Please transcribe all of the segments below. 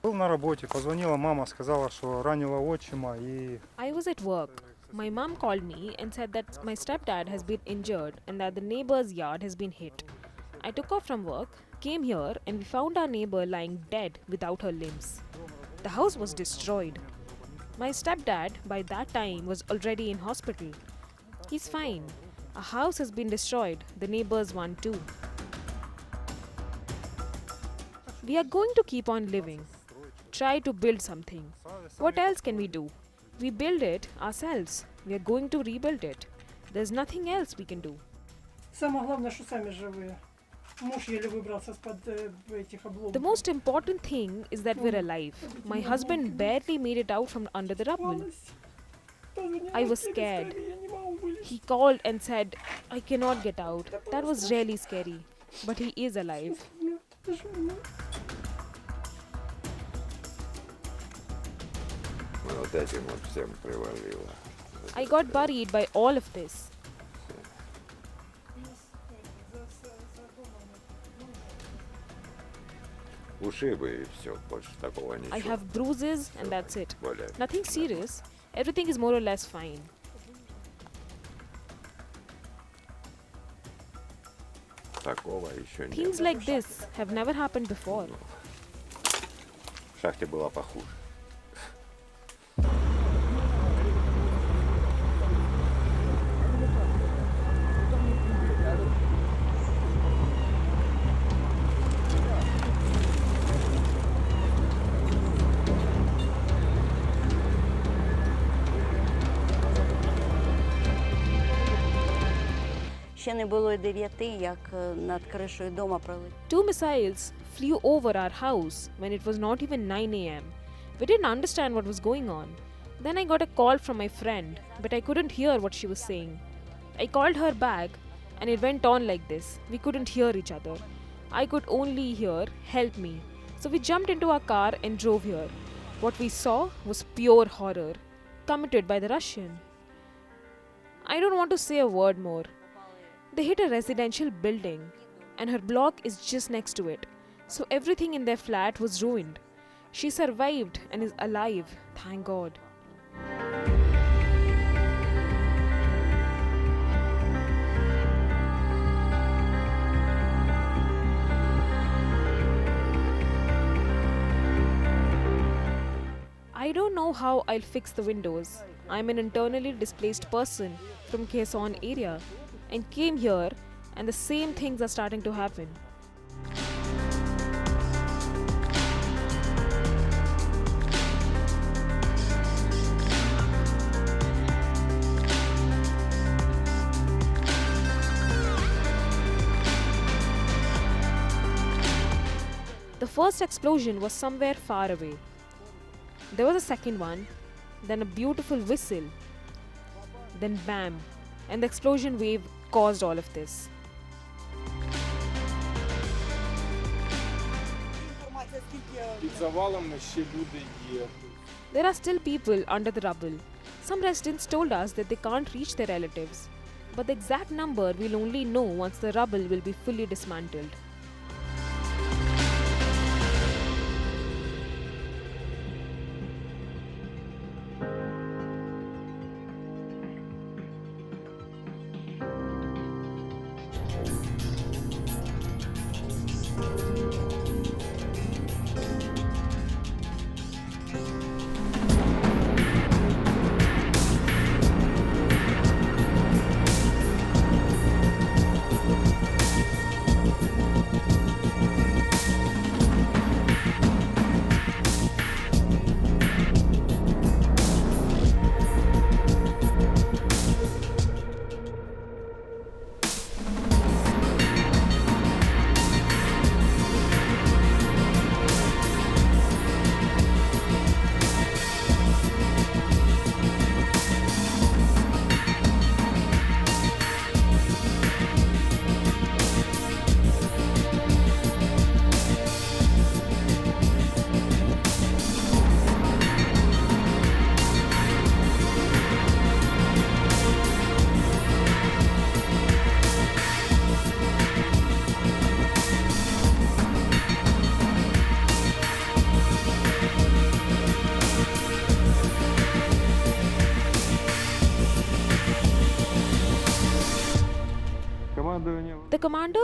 Был на работе, позвонила мама, сказала, что ранила отчима и... I was at work. My mom called me and said that my stepdad has been injured and that the neighbor's yard has been hit. I took off from work, came here, and we found our neighbor lying dead without her limbs. The house was destroyed. My stepdad, by that time, was already in hospital. He's fine. Our house has been destroyed, the neighbor's one too. We are going to keep on living. Try to build something. What else can we do? We build it ourselves. We are going to rebuild it. There's nothing else we can do. Самое главное, что сами живые. Муж еле выбрался из-под этих обломков. The most important thing is that we're alive. My husband barely made it out from under the rubble. I was scared. He called and said, I cannot get out. That was really scary. But he is alive. Вот этим вот всем привалило. I got buried by all of this. Ушибы и все, больше такого ничего. I have bruises and that's it. Более. Nothing serious. Everything is more or less fine. Такого еще не Things было. like this have never happened before. В шахте было похуже. Ще не було й 9, як над кришею дома пролетіло. 2 missiles flew over our house when it was not even 9 a.m. We didn't understand what was going on. Then I got a call from my friend, but I couldn't hear what she was saying. I called her back and it went on like this. We couldn't hear each other. I could only hear, help me. So we jumped into our car and drove here. What we saw was pure horror, committed by the Russian. I don't want to say a word more. They hit a residential building, and her block is just next to it. So everything in their flat was ruined. She survived and is alive, thank God. I don't know how I'll fix the windows. I'm an internally displaced person from Quezon area and came here, and the same things are starting to happen. The first explosion was somewhere far away. There was a second one, then a beautiful whistle, then bam, and the explosion wave caused all of this. Під завалами ще люди є. There are still people under the rubble. Some residents told us that they can't reach their relatives, but the exact number we'll only know once the rubble will be fully dismantled.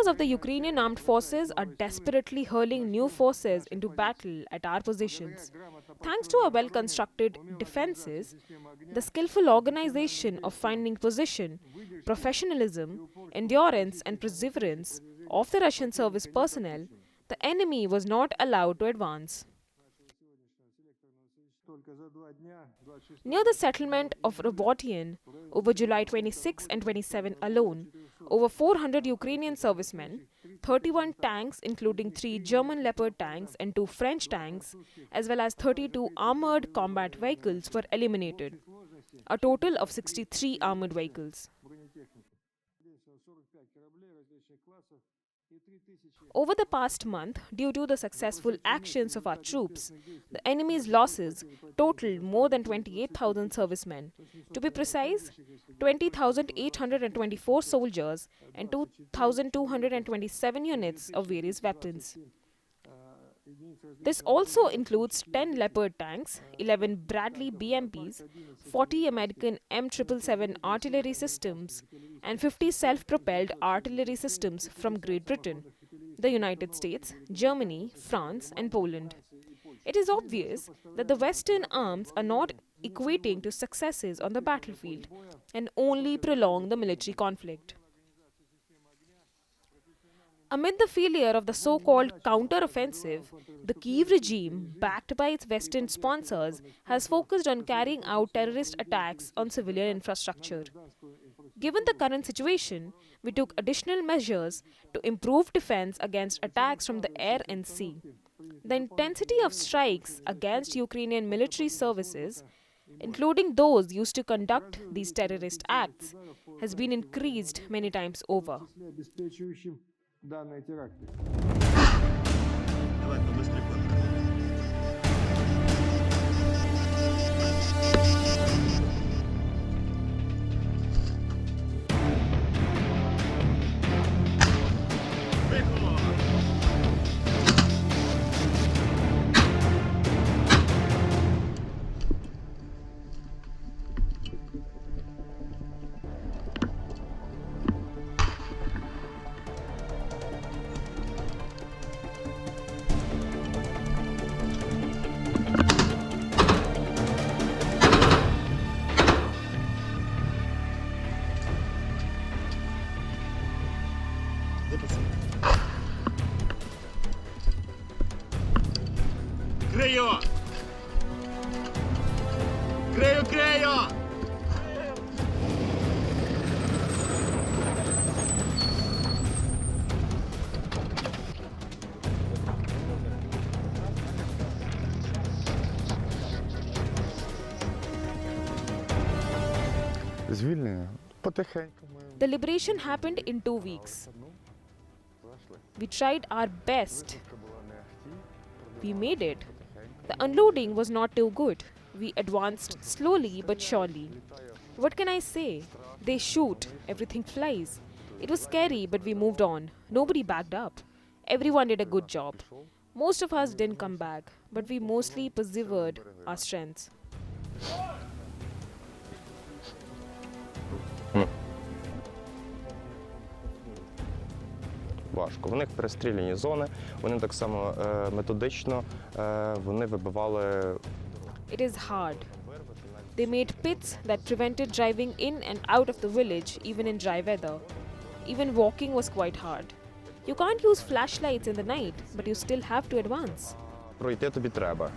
Members of the Ukrainian armed forces are desperately hurling new forces into battle at our positions. Thanks to our well-constructed defenses, the skillful organization of finding position, professionalism, endurance and perseverance of the Russian service personnel, the enemy was not allowed to advance. Near the settlement of Robotian, over July 26 and 27 alone, over 400 Ukrainian servicemen, 31 tanks including 3 German Leopard tanks and 2 French tanks, as well as 32 armoured combat vehicles were eliminated. A total of 63 armoured vehicles. Over the past month, due to the successful actions of our troops, the enemy's losses totaled more than 28,000 servicemen. To be precise, 20,824 soldiers and 2,227 units of various weapons. This also includes 10 Leopard tanks, 11 Bradley BMPs, 40 American M777 artillery systems, and 50 self-propelled artillery systems from Great Britain, the United States, Germany, France, and Poland. It is obvious that the Western arms are not equating to successes on the battlefield and only prolong the military conflict. Amid the failure of the so-called counter-offensive, the Kyiv regime, backed by its Western sponsors, has focused on carrying out terrorist attacks on civilian infrastructure. Given the current situation, we took additional measures to improve defense against attacks from the air and sea. The intensity of strikes against Ukrainian military services, including those used to conduct these terrorist acts, has been increased many times over. Крию! Крию, крию! Звільнення потихеньку. The liberation happened in 2 weeks. We tried our best. We made it. The unloading was not too good. We advanced slowly but surely. What can I say? They shoot, everything flies. It was scary, but we moved on. Nobody backed up. Everyone did a good job. Most of us didn't come back, but we mostly persevered our strengths. Важко. В них перестріляні зони, вони так само методично вони вибивали. It is hard. They made pits that prevented driving in and out of the village even in dry weather. Even walking was quite hard. You can't use flashlights in the night, but you still have to advance. Пройти тобі треба.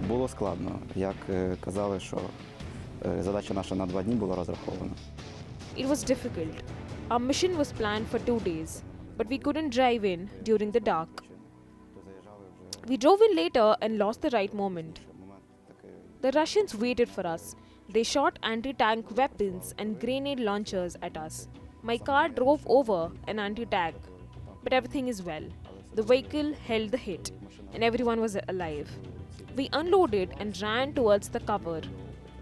Було складно. Як казали, що задача наша на 2 дні була розрахована. It was difficult. Our mission was planned for 2 days, but we couldn't drive in during the dark. We drove in later and lost the right moment. The Russians waited for us. They shot anti-tank weapons and grenade launchers at us. My car drove over an anti-tank, but everything is well. The vehicle held the hit, and everyone was alive. We unloaded and ran towards the cover.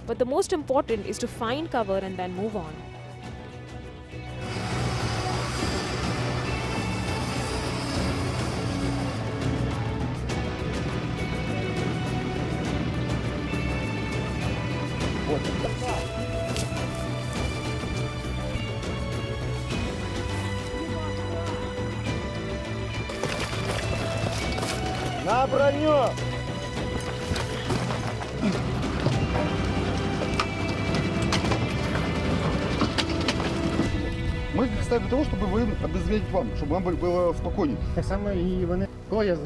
But the most important is to find cover and then move on. На броню! Ми ставимо для того, щоб ви обезвредити вам, щоб вам було спокійно. Так само і вони коя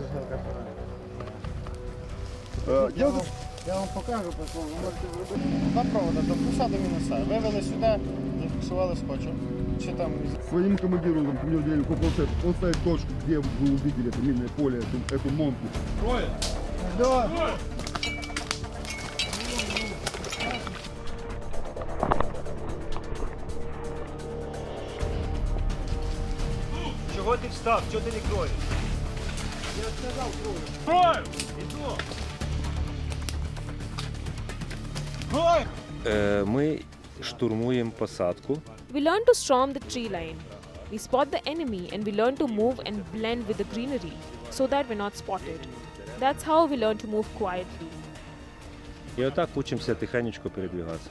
Я вам покажу, ви можете зробити. Два провода до плюса до мінуса. Вивели сюди, зафіксували скотчем. Чи там Своим командиром, например, деревьев он ставит точку, где вы увидели это минное поле, эту монку. Чого ти встав? Чого ти не кроєш? Я сказав крою. Крою! Іду! Ми штурмуємо посадку. We learn to storm the tree line. We spot the enemy and we learn to move and blend with the greenery so that we're not spotted. That's how we learn to move quietly. І отак учимося тихенечко передвигатися.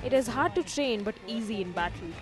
It is hard to train but easy in battle.